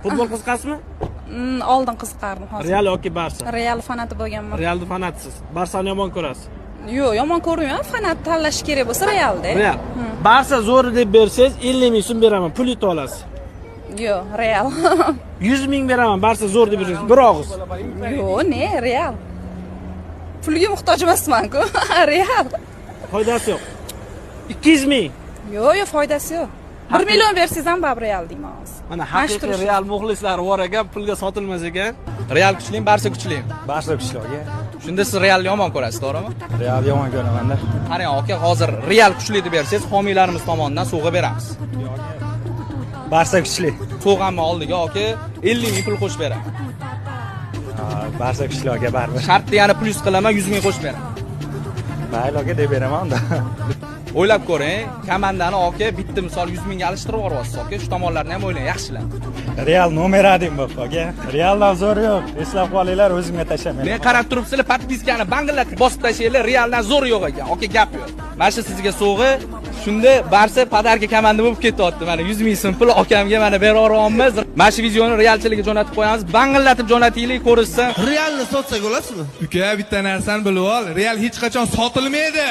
Futbol qiziqasizmi? Oldin qiziqardim hozir. Real yoki Barsa? Real fanati bo'lganman. Realni fanatsiz. Barsani yomon ko'rasiz. Yo'q, yomon ko'rmayman. Fanat tanlash kerak bo'lsa Realda. Real. Barsa zo'r deb bersangiz 50 ming so'm beraman, pul yutib olasiz. Yo'q, Real. 100 ming beraman, Barsa zo'r deb bersangiz, bir og'iz. Yo'q, ne, Real. Pulga muhtoj emasman-ku. Real. Foydasi yo'q. 200 ming. Yo'q, foydasi yo'q. 1 million bersangiz ham bab Real deyman hozir. Mana haqiqiy Real muxlislari bor ekan, pulga sotilmas ekan. Real kuchlimi, Barsa kuchlimi? Barsa kuchli aka. Shunda siz Realni yomon ko'rasiz, to'g'rimi? Real yomon ko'raman-da. Qarang aka, hozir Real kuchli deb bersangiz, homiylarimiz tomonidan sovg'a beramiz. Barsa kuchli. Sovg'amni oldiga aka 50 ming pul qo'shib beraman. Barsa kuchli aka, baribir. Shartni yana plus qilaman, 100 ming qo'shib beraman. Mayli aka deb beraman unda. O'ylab ko'ring, komandani aka bitta misol 100 mingga alishtirib yuboryapsiz aka, shu tomonlarni ham o'ylang, yaxshilan. Real nomer 1 bu aka. Realdan zo'r yo'q. Eslab qolinglar, o'zimga tashlamayman. Men qarab turibsizlar, podpiskani bangillatib bosib tashlaylar, Realdan zo'r yo'q ekan. Aka, gap yo'q. Mana shu sizga sovg'a. Shunda Barsa podarka komanda bo'lib ketyapti. Mana 100 ming so'm pul akamga mana beraveramiz. Mana shu videoni Realchilarga jo'natib qo'yamiz. Bangillatib jo'natinglar, ko'rishsin. Realni sotsak bo'lasizmi? Uka, bitta narsani bilib ol, Real hech qachon sotilmaydi.